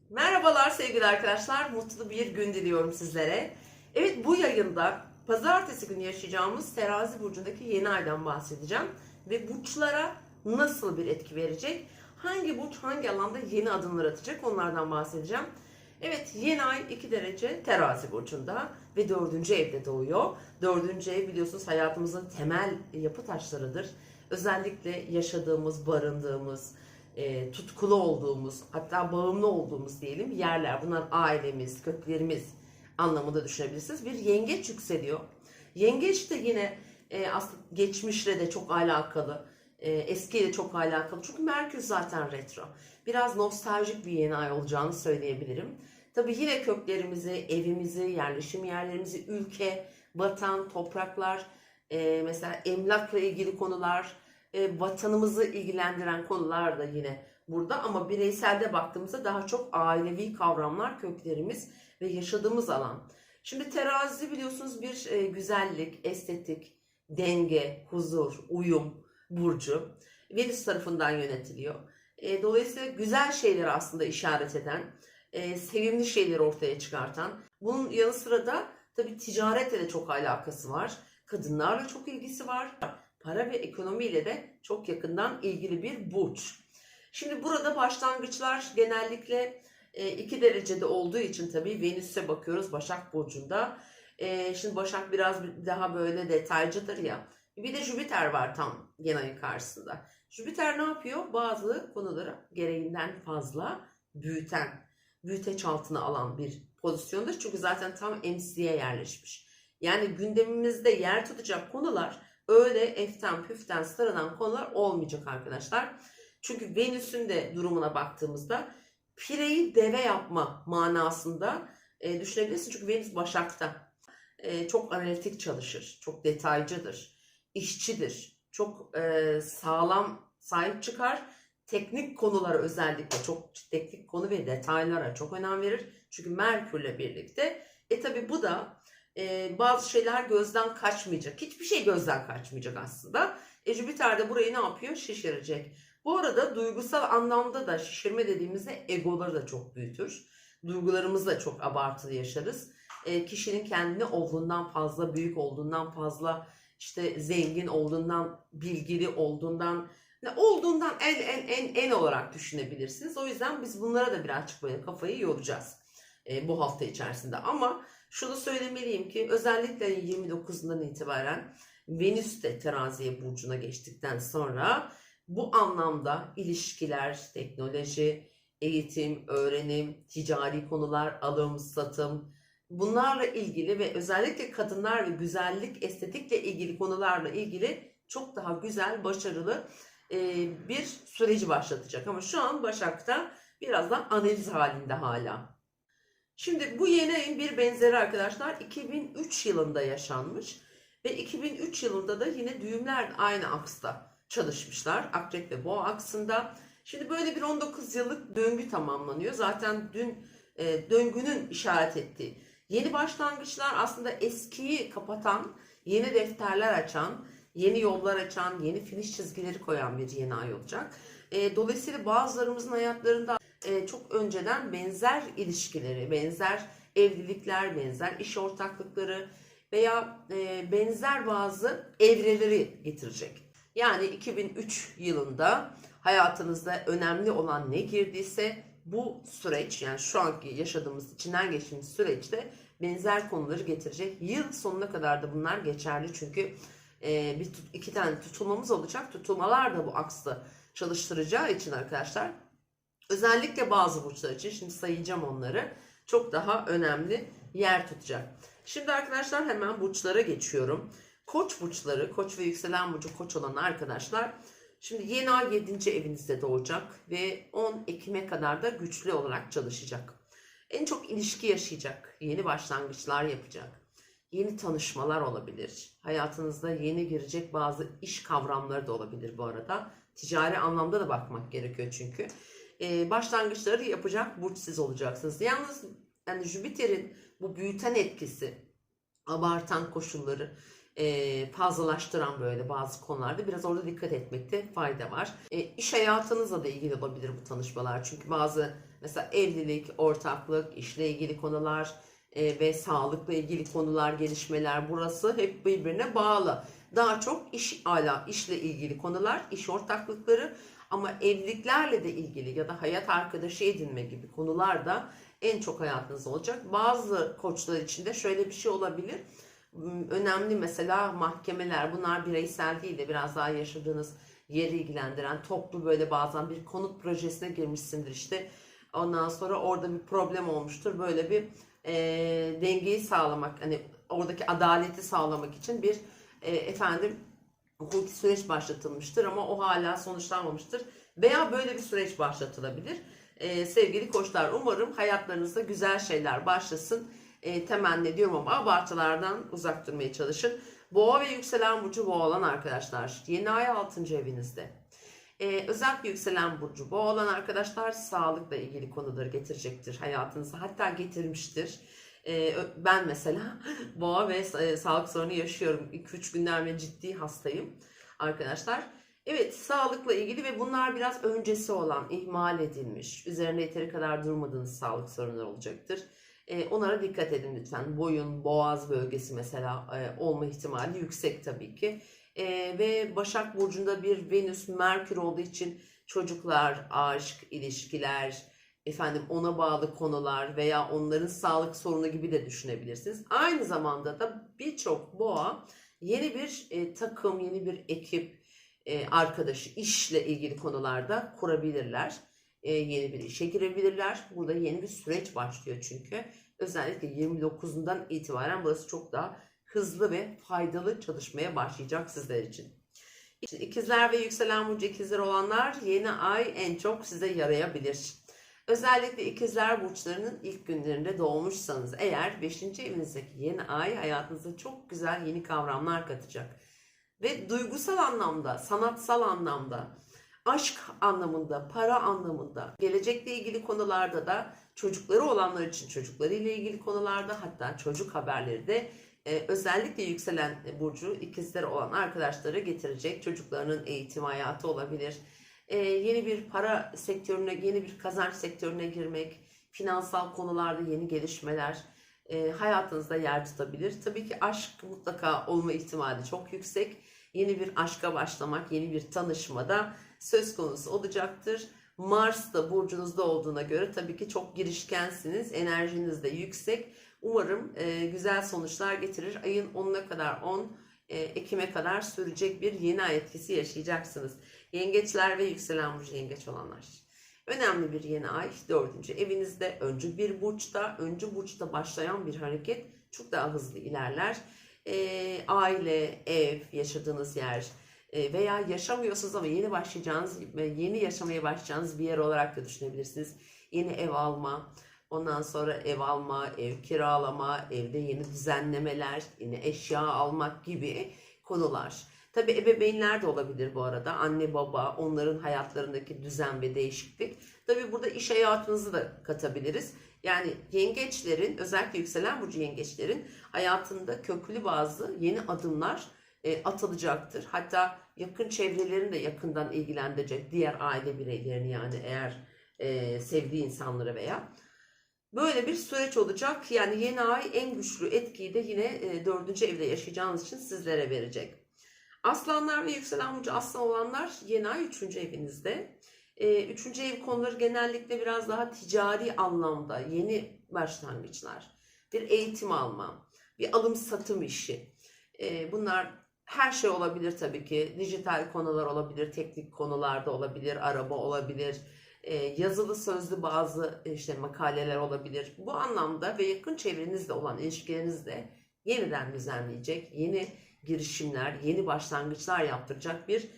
Merhabalar sevgili arkadaşlar, mutlu bir gün diliyorum sizlere. Evet, bu yayında pazartesi günü yaşayacağımız Terazi burcundaki yeni aydan bahsedeceğim. Ve burçlara nasıl bir etki verecek, hangi burç hangi alanda yeni adımlar atacak onlardan bahsedeceğim. Evet, yeni ay 2 derece Terazi burcunda ve 4. evde doğuyor. 4. ev biliyorsunuz hayatımızın temel yapı taşlarıdır. Özellikle yaşadığımız, barındığımız, tutkulu olduğumuz, hatta bağımlı olduğumuz diyelim yerler. Bunlar ailemiz, köklerimiz anlamında düşünebilirsiniz. Bir yengeç yükseliyor. Yengeç de yine aslında geçmişle de çok alakalı, eskiyle çok alakalı. Çünkü Merkür zaten retro. Biraz nostaljik bir yeni ay olacağını söyleyebilirim. Tabii yine köklerimizi, evimizi, yerleşim yerlerimizi, ülke, vatan, topraklar, mesela emlakla ilgili konular, vatanımızı ilgilendiren konular da yine burada, ama bireyselde baktığımızda daha çok ailevi kavramlar, köklerimiz ve yaşadığımız alan. Şimdi terazi biliyorsunuz bir güzellik, estetik, denge, huzur, uyum burcu. Venüs tarafından yönetiliyor. Dolayısıyla güzel şeyleri aslında işaret eden, sevimli şeyleri ortaya çıkartan. Bunun yanı sıra da tabii ticaretle de çok alakası var. Kadınlarla çok ilgisi var. Para ve ekonomiyle de çok yakından ilgili bir burç. Şimdi burada başlangıçlar genellikle 2 derecede olduğu için tabii Venüs'e bakıyoruz Başak Burcu'nda. Şimdi Başak biraz daha böyle detaycıdır ya. Bir de Jüpiter var tam yeni ayın karşısında. Jüpiter ne yapıyor? Bazı konuları gereğinden fazla büyüteç altına alan bir pozisyondur. Çünkü zaten tam MC'ye yerleşmiş. Yani gündemimizde yer tutacak konular öyle eften püften sıradan konular olmayacak arkadaşlar. Çünkü Venüs'ün de durumuna baktığımızda pireyi deve yapma manasında düşünebilirsin. Çünkü Venüs Başak'ta çok analitik çalışır, çok detaycıdır, işçidir, çok sağlam sahip çıkar. Teknik konulara özellikle çok teknik konu ve detaylara çok önem verir. Çünkü Merkür'le birlikte. Tabi bu da bazı şeyler gözden kaçmayacak. Hiçbir şey gözden kaçmayacak aslında. Jüpiter de burayı ne yapıyor? Şişirecek. Bu arada duygusal anlamda da şişirme dediğimizde egoları da çok büyütür. Duygularımızı da çok abartılı yaşarız. Kişinin kendini olduğundan fazla büyük olduğundan fazla işte zengin olduğundan, bilgili olduğundan, en olarak düşünebilirsiniz. O yüzden biz bunlara da birazcık böyle kafayı yoracağız bu hafta içerisinde. Ama şunu söylemeliyim ki özellikle 29'undan itibaren Venüs de teraziye burcuna geçtikten sonra bu anlamda ilişkiler, teknoloji, eğitim, öğrenim, ticari konular, alım, satım, bunlarla ilgili ve özellikle kadınlar ve güzellik, estetikle ilgili konularla ilgili çok daha güzel, başarılı bir süreci başlatacak. Ama şu an Başak'ta birazdan analiz halinde hala. Şimdi bu yeni ayın bir benzeri arkadaşlar 2003 yılında yaşanmış ve 2003 yılında da yine düğümler aynı aksta çalışmışlar. Akrep ve Boğa aksında. Şimdi böyle bir 19 yıllık döngü tamamlanıyor. Zaten dün döngünün işaret ettiği yeni başlangıçlar aslında eskiyi kapatan, yeni defterler açan, yeni yollar açan, yeni finish çizgileri koyan bir yeni ay olacak. Dolayısıyla bazılarımızın hayatlarında çok önceden benzer ilişkileri, benzer evlilikler, benzer iş ortaklıkları veya benzer bazı evreleri getirecek. Yani 2003 yılında hayatınızda önemli olan ne girdiyse bu süreç, yani şu anki yaşadığımız, içinden geçtiğimiz süreçte benzer konuları getirecek. Yıl sonuna kadar da bunlar geçerli çünkü iki tane tutulmamız olacak. Tutulmalar da bu aksı çalıştıracağı için arkadaşlar özellikle bazı burçlar için, şimdi sayacağım onları, çok daha önemli yer tutacak. Şimdi arkadaşlar hemen burçlara geçiyorum. Koç burçları, koç ve yükselen burcu koç olan arkadaşlar, şimdi yeni ay 7. evinizde doğacak ve 10 Ekim'e kadar da güçlü olarak çalışacak. En çok ilişki yaşayacak, yeni başlangıçlar yapacak, yeni tanışmalar olabilir. Hayatınızda yeni girecek bazı iş kavramları da olabilir bu arada. Ticari anlamda da bakmak gerekiyor çünkü. Başlangıçları yapacak burç siz olacaksınız. Yalnız yani Jüpiter'in bu büyüten etkisi, abartan koşulları, fazlalaştıran böyle bazı konularda biraz orada dikkat etmekte fayda var. İş hayatınızla da ilgili olabilir bu tanışmalar. Çünkü bazı mesela evlilik, ortaklık, işle ilgili konular ve sağlıkla ilgili konular, gelişmeler, burası hep birbirine bağlı. Daha çok işle ilgili konular, iş ortaklıkları, ama evliliklerle de ilgili ya da hayat arkadaşı edinme gibi konular da en çok hayatınızda olacak. Bazı koçlar için de şöyle bir şey olabilir. Önemli mesela mahkemeler, bunlar bireysel değil de biraz daha yaşadığınız yeri ilgilendiren toplu, böyle bazen bir konut projesine girmişsindir işte. Ondan sonra orada bir problem olmuştur. Böyle bir dengeyi sağlamak, hani oradaki adaleti sağlamak için bir hukuki süreç başlatılmıştır ama o hala sonuçlanmamıştır. Veya böyle bir süreç başlatılabilir. Sevgili koçlar, umarım hayatlarınızda güzel şeyler başlasın. Temenni ediyorum ama abartılardan uzak durmaya çalışın. Boğa ve yükselen burcu boğa olan arkadaşlar, yeni ay 6. evinizde. Özellikle yükselen burcu boğa olan arkadaşlar sağlıkla ilgili konuları getirecektir hayatınıza. Hatta getirmiştir. Ben mesela boğa ve sağlık sorunu yaşıyorum. 2-3 günden beri ciddi hastayım arkadaşlar. Evet, sağlıkla ilgili ve bunlar biraz öncesi olan, ihmal edilmiş, üzerine yeteri kadar durmadığınız sağlık sorunları olacaktır. Onlara dikkat edin lütfen. Boyun, boğaz bölgesi mesela olma ihtimali yüksek tabii ki. Ve Başak Burcu'nda bir Venüs, Merkür olduğu için çocuklar, aşk, ilişkiler, ona bağlı konular veya onların sağlık sorunu gibi de düşünebilirsiniz. Aynı zamanda da birçok boğa yeni bir takım, yeni bir ekip, arkadaşı, işle ilgili konularda kurabilirler. Yeni bir işe girebilirler. Burada yeni bir süreç başlıyor çünkü. Özellikle 29'undan itibaren burası çok daha hızlı ve faydalı çalışmaya başlayacak sizler için. İkizler ve yükselen burcu ikizler olanlar, yeni ay en çok size yarayabilir. Özellikle ikizler burçlarının ilk günlerinde doğmuşsanız eğer 5. evinizdeki yeni ay hayatınıza çok güzel yeni kavramlar katacak. Ve duygusal anlamda, sanatsal anlamda, aşk anlamında, para anlamında, gelecekle ilgili konularda da, çocukları olanlar için çocuklarıyla ilgili konularda, hatta çocuk haberleri de özellikle yükselen burcu ikizler olan arkadaşları getirecek. Çocuklarının eğitim hayatı olabilir. Yeni bir para sektörüne, yeni bir kazanç sektörüne girmek, finansal konularda yeni gelişmeler hayatınızda yer tutabilir. Tabii ki aşk mutlaka olma ihtimali çok yüksek. Yeni bir aşka başlamak, yeni bir tanışmada söz konusu olacaktır. Mars da burcunuzda olduğuna göre tabii ki çok girişkensiniz, enerjiniz de yüksek. Umarım güzel sonuçlar getirir. Ayın 10'una kadar, 10 Ekim'e kadar sürecek bir yeni ay etkisi yaşayacaksınız. Yengeçler ve yükselen burcu yengeç olanlar. Önemli bir yeni ay 4. evinizde, öncü burçta başlayan bir hareket çok daha hızlı ilerler. Aile, ev, yaşadığınız yer veya yaşamıyorsunuz ama yeni yaşamaya başlayacağınız bir yer olarak da düşünebilirsiniz. Yeni ev alma, ondan sonra ev kiralama, evde yeni düzenlemeler, yeni eşya almak gibi konular. Tabii ebeveynler de olabilir bu arada. Anne baba, onların hayatlarındaki düzen ve değişiklik. Tabii burada iş hayatınızı da katabiliriz. Yani yengeçlerin, özellikle yükselen burcu yengeçlerin hayatında köklü bazı yeni adımlar atılacaktır. Hatta yakın çevrelerini de yakından ilgilendirecek, diğer aile bireylerini, yani eğer sevdiği insanlara veya böyle bir süreç olacak. Yani yeni ay en güçlü etkiyi de yine 4. evde yaşayacağınız için sizlere verecek. Aslanlar ve yükselen burcu aslan olanlar, yeni ay 3. evinizde. 3. ev konuları genellikle biraz daha ticari anlamda yeni başlangıçlar, bir eğitim alma, bir alım satım işi. Bunlar her şey olabilir tabii ki. Dijital konular olabilir, teknik konularda olabilir, araba olabilir, yazılı sözlü bazı makaleler olabilir. Bu anlamda ve yakın çevrenizde olan ilişkilerinizi de yeniden düzenleyecek, yeni girişimler, yeni başlangıçlar yaptıracak bir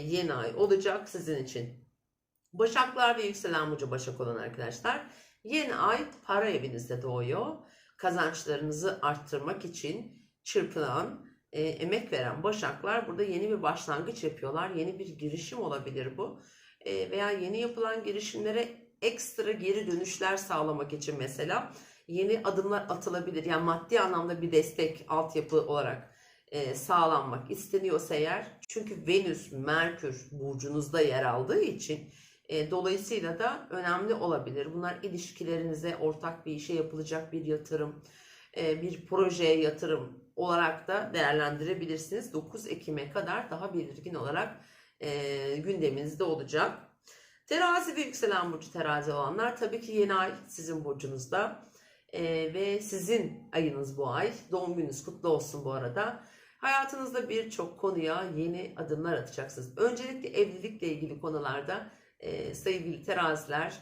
yeni ay olacak sizin için. Başaklar ve yükselen burcu Başak olan arkadaşlar, yeni ay para evinizde doğuyor. Kazançlarınızı arttırmak için çırpınan, emek veren Başaklar burada yeni bir başlangıç yapıyorlar. Yeni bir girişim olabilir bu. Veya yeni yapılan girişimlere ekstra geri dönüşler sağlamak için mesela yeni adımlar atılabilir. Yani maddi anlamda bir destek, altyapı olarak sağlanmak isteniyorsa eğer, çünkü Venüs, Merkür burcunuzda yer aldığı için dolayısıyla da önemli olabilir. Bunlar ilişkilerinize, ortak bir işe yapılacak bir yatırım, bir projeye yatırım olarak da değerlendirebilirsiniz. 9 Ekim'e kadar daha belirgin olarak gündeminizde olacak. Terazi ve yükselen burcu terazi olanlar, tabii ki yeni ay sizin burcunuzda ve sizin ayınız bu ay. Doğum gününüz kutlu olsun bu arada. Hayatınızda birçok konuya yeni adımlar atacaksınız. Öncelikle evlilikle ilgili konularda sevgili teraziler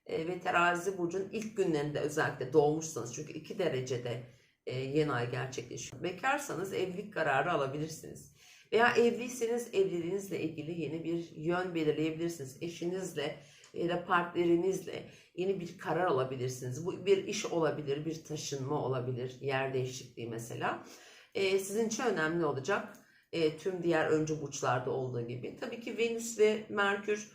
ve terazi burcunun ilk günlerinde özellikle doğmuşsanız, çünkü 2 derecede yeni ay gerçekleşiyor. Bekarsanız evlilik kararı alabilirsiniz. Veya evliyseniz evliliğinizle ilgili yeni bir yön belirleyebilirsiniz. Eşinizle ya da partnerinizle yeni bir karar alabilirsiniz. Bu bir iş olabilir, bir taşınma olabilir, yer değişikliği mesela. Sizin için önemli olacak. Tüm diğer öncü burçlarda olduğu gibi. Tabii ki Venüs ve Merkür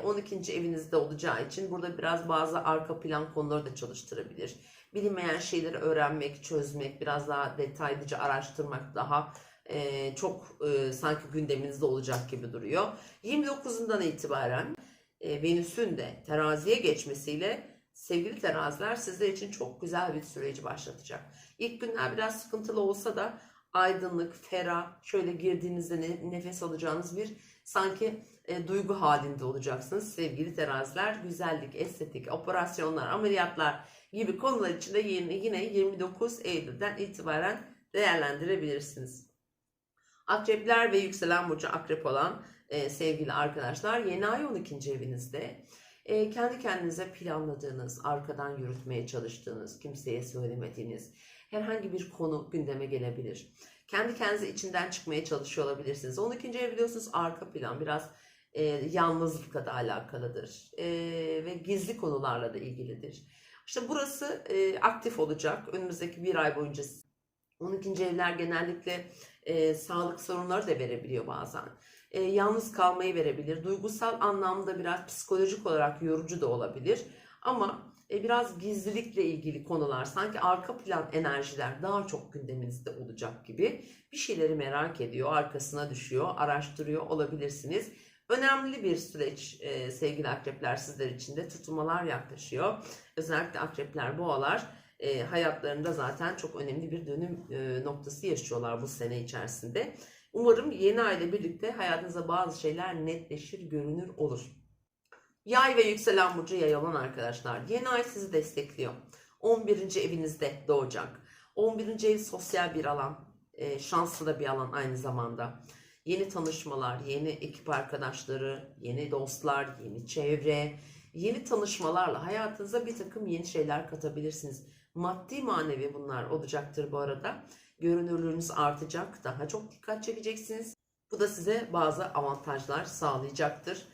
12. evinizde olacağı için burada biraz bazı arka plan konuları da çalıştırabilir. Bilinmeyen şeyleri öğrenmek, çözmek, biraz daha detaylıca araştırmak daha çok sanki gündeminizde olacak gibi duruyor. 29'undan itibaren Venüs'ün de teraziye geçmesiyle sevgili teraziler sizler için çok güzel bir süreci başlatacak. İlk günler biraz sıkıntılı olsa da aydınlık, ferah, şöyle girdiğinizde nefes alacağınız bir sanki duygu halinde olacaksınız sevgili teraziler. Güzellik, estetik, operasyonlar, ameliyatlar gibi konular için de yine 29 Eylül'den itibaren değerlendirebilirsiniz. Akrepler ve yükselen burcu akrep olan sevgili arkadaşlar, yeni ay 12. evinizde kendi kendinize planladığınız, arkadan yürütmeye çalıştığınız, kimseye söylemediğiniz herhangi bir konu gündeme gelebilir. Kendi kendinize içinden çıkmaya çalışıyor olabilirsiniz. 12. ev biliyorsunuz arka plan, biraz yalnızlıkla da alakalıdır ve gizli konularla da ilgilidir. İşte burası aktif olacak önümüzdeki bir ay boyunca. 12. evler genellikle sağlık sorunları da verebiliyor bazen. Yalnız kalmayı verebilir. Duygusal anlamda biraz psikolojik olarak yorucu da olabilir. Ama biraz gizlilikle ilgili konular, sanki arka plan enerjiler daha çok gündeminizde olacak gibi. Bir şeyleri merak ediyor, arkasına düşüyor, araştırıyor olabilirsiniz. Önemli bir süreç sevgili akrepler sizler için de. Tutulmalar yaklaşıyor. Özellikle akrepler, boğalar hayatlarında zaten çok önemli bir dönüm noktası yaşıyorlar bu sene içerisinde. Umarım yeni ay ile birlikte hayatınızda bazı şeyler netleşir, görünür olur. Yay ve yükselen burcu yay olan arkadaşlar, yeni ay sizi destekliyor. 11. evinizde doğacak. 11. ev sosyal bir alan, şanslı da bir alan aynı zamanda. Yeni tanışmalar, yeni ekip arkadaşları, yeni dostlar, yeni çevre, yeni tanışmalarla hayatınıza bir takım yeni şeyler katabilirsiniz. Maddi manevi bunlar olacaktır bu arada. Görünürlüğünüz artacak, daha çok dikkat çekeceksiniz. Bu da size bazı avantajlar sağlayacaktır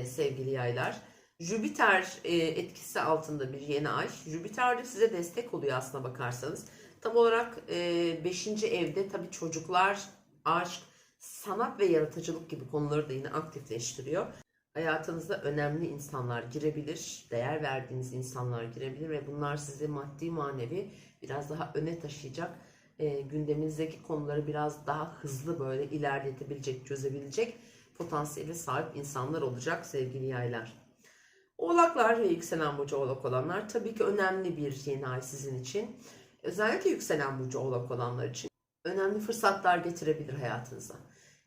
sevgili yaylar. Jüpiter etkisi altında bir yeni ay. Jüpiter de size destek oluyor aslına bakarsanız. Tam olarak 5. evde tabii çocuklar, aşk, sanat ve yaratıcılık gibi konuları da yine aktifleştiriyor. Hayatınızda önemli insanlar girebilir, değer verdiğiniz insanlar girebilir ve bunlar sizi maddi manevi biraz daha öne taşıyacak, gündeminizdeki konuları biraz daha hızlı böyle ilerletebilecek, çözebilecek potansiyeli sahip insanlar olacak sevgili yaylar. Oğlaklar ve yükselen burcu oğlak olanlar, tabii ki önemli bir yeni ay sizin için. Özellikle yükselen burcu oğlak olanlar için önemli fırsatlar getirebilir hayatınıza.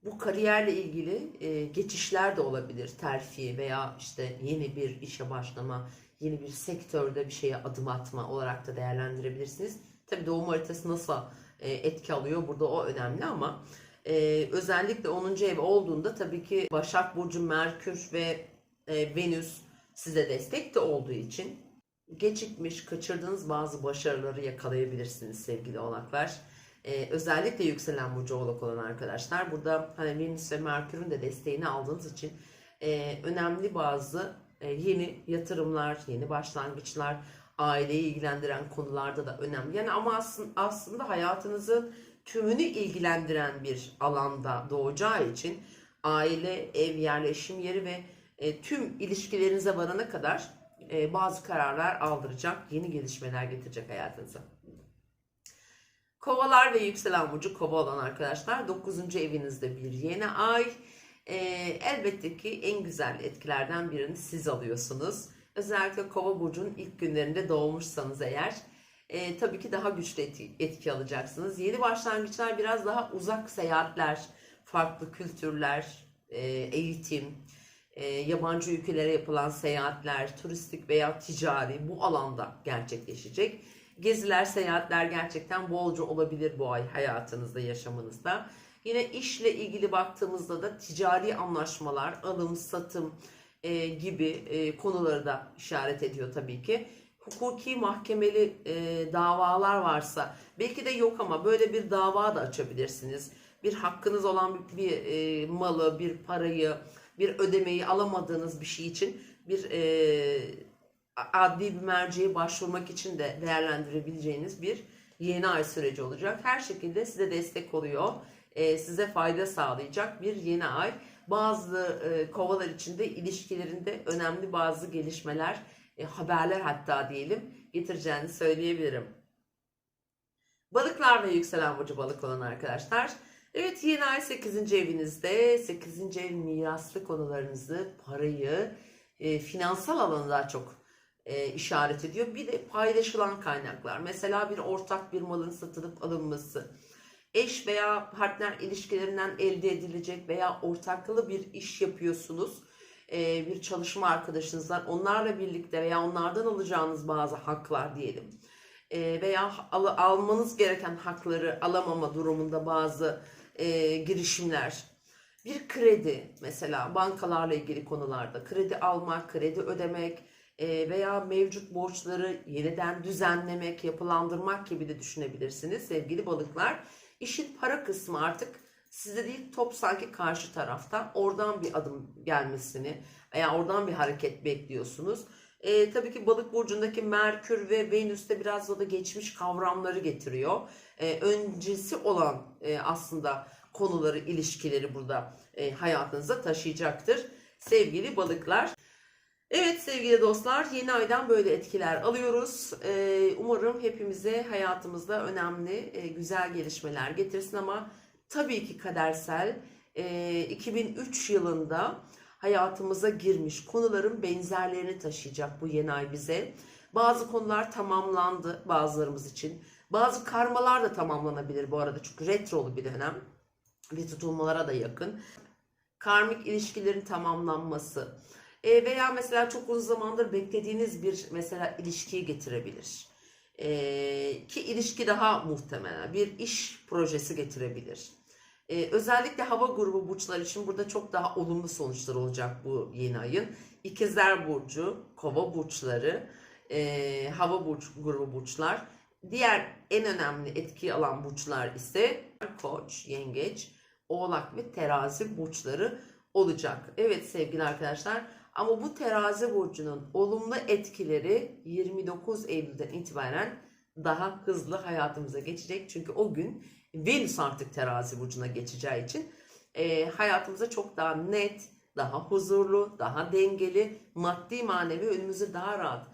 Bu kariyerle ilgili geçişler de olabilir. Terfi veya işte yeni bir işe başlama, yeni bir sektörde bir şeye adım atma olarak da değerlendirebilirsiniz. Tabii doğum haritası nasıl etki alıyor burada, o önemli ama özellikle 10. ev olduğunda tabii ki Başak Burcu, Merkür ve Venüs size destek de olduğu için gecikmiş, kaçırdığınız bazı başarıları yakalayabilirsiniz sevgili oğlaklar. Özellikle yükselen burcu oğlak olan arkadaşlar, burada hani Venüs ve Merkür'ün de desteğini aldığınız için önemli bazı yeni yatırımlar, yeni başlangıçlar, aileyi ilgilendiren konularda da önemli. Yani ama aslında hayatınızın tümünü ilgilendiren bir alanda doğacağı için aile, ev, yerleşim yeri ve tüm ilişkilerinize varana kadar bazı kararlar aldıracak, yeni gelişmeler getirecek hayatınıza. Kovalar ve yükselen burcu kova olan arkadaşlar 9. evinizde bir yeni ay. Elbette ki en güzel etkilerden birini siz alıyorsunuz. Özellikle kova burcunun ilk günlerinde doğmuşsanız eğer tabii ki daha güçlü etki alacaksınız. Yeni başlangıçlar biraz daha uzak seyahatler, farklı kültürler, eğitim, yabancı ülkelere yapılan seyahatler, turistik veya ticari bu alanda gerçekleşecek. Geziler, seyahatler gerçekten bolca olabilir bu ay hayatınızda, yaşamınızda. Yine işle ilgili baktığımızda da ticari anlaşmalar, alım, satım gibi konuları da işaret ediyor tabii ki. Hukuki, mahkemeli davalar varsa, belki de yok ama böyle bir dava da açabilirsiniz. Bir hakkınız olan bir malı, bir parayı, bir ödemeyi alamadığınız bir şey için bir adli bir merceğe başvurmak için de değerlendirebileceğiniz bir yeni ay süreci olacak. Her şekilde size destek oluyor, size fayda sağlayacak bir yeni ay. Bazı kovalar için de ilişkilerinde önemli bazı gelişmeler, haberler hatta diyelim getireceğini söyleyebilirim. Balıklar ve yükselen burcu balık olan arkadaşlar. Evet, yeni ay 8. evinizde. 8. ev miraslı konularınızı, parayı, finansal alanı daha çok işaret ediyor. Bir de paylaşılan kaynaklar. Mesela bir ortak bir malın satılıp alınması. Eş veya partner ilişkilerinden elde edilecek veya ortaklı bir iş yapıyorsunuz. Bir çalışma arkadaşınızdan onlarla birlikte veya onlardan alacağınız bazı haklar diyelim. Veya almanız gereken hakları alamama durumunda bazı girişimler. Bir kredi, mesela bankalarla ilgili konularda kredi almak, kredi ödemek veya mevcut borçları yeniden düzenlemek, yapılandırmak gibi de düşünebilirsiniz sevgili balıklar. İşin para kısmı artık sizde değil, top sanki karşı tarafta, oradan bir adım gelmesini veya oradan bir hareket bekliyorsunuz. Tabii ki balık burcundaki Merkür ve Venüs de biraz da geçmiş kavramları getiriyor. Öncesi olan aslında konuları, ilişkileri burada hayatınıza taşıyacaktır sevgili balıklar. Evet sevgili dostlar, yeni aydan böyle etkiler alıyoruz. Umarım hepimize hayatımızda önemli, güzel gelişmeler getirsin ama tabii ki kadersel 2003 yılında hayatımıza girmiş konuların benzerlerini taşıyacak bu yeni ay bize. Bazı konular tamamlandı bazılarımız için. Bazı karmalar da tamamlanabilir bu arada, çünkü retrolu bir dönem ve tutulmalara da yakın. Karmik ilişkilerin tamamlanması veya mesela çok uzun zamandır beklediğiniz bir mesela ilişkiyi getirebilir. Ki ilişki daha muhtemelen bir iş projesi getirebilir. Özellikle hava grubu burçlar için burada çok daha olumlu sonuçlar olacak bu yeni ayın. İkizler Burcu, Kova burçları, grubu burçlar. Diğer en önemli etki alan burçlar ise Koç, Yengeç, Oğlak ve Terazi burçları olacak. Evet sevgili arkadaşlar, ama bu Terazi burcunun olumlu etkileri 29 Eylül'den itibaren daha hızlı hayatımıza geçecek. Çünkü o gün Venüs artık Terazi burcuna geçeceği için hayatımıza çok daha net, daha huzurlu, daha dengeli, maddi manevi önümüzü daha rahat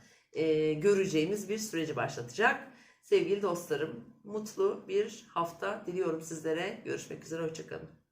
göreceğimiz bir süreci başlatacak. Sevgili dostlarım, mutlu bir hafta diliyorum sizlere. Görüşmek üzere, hoşça kalın.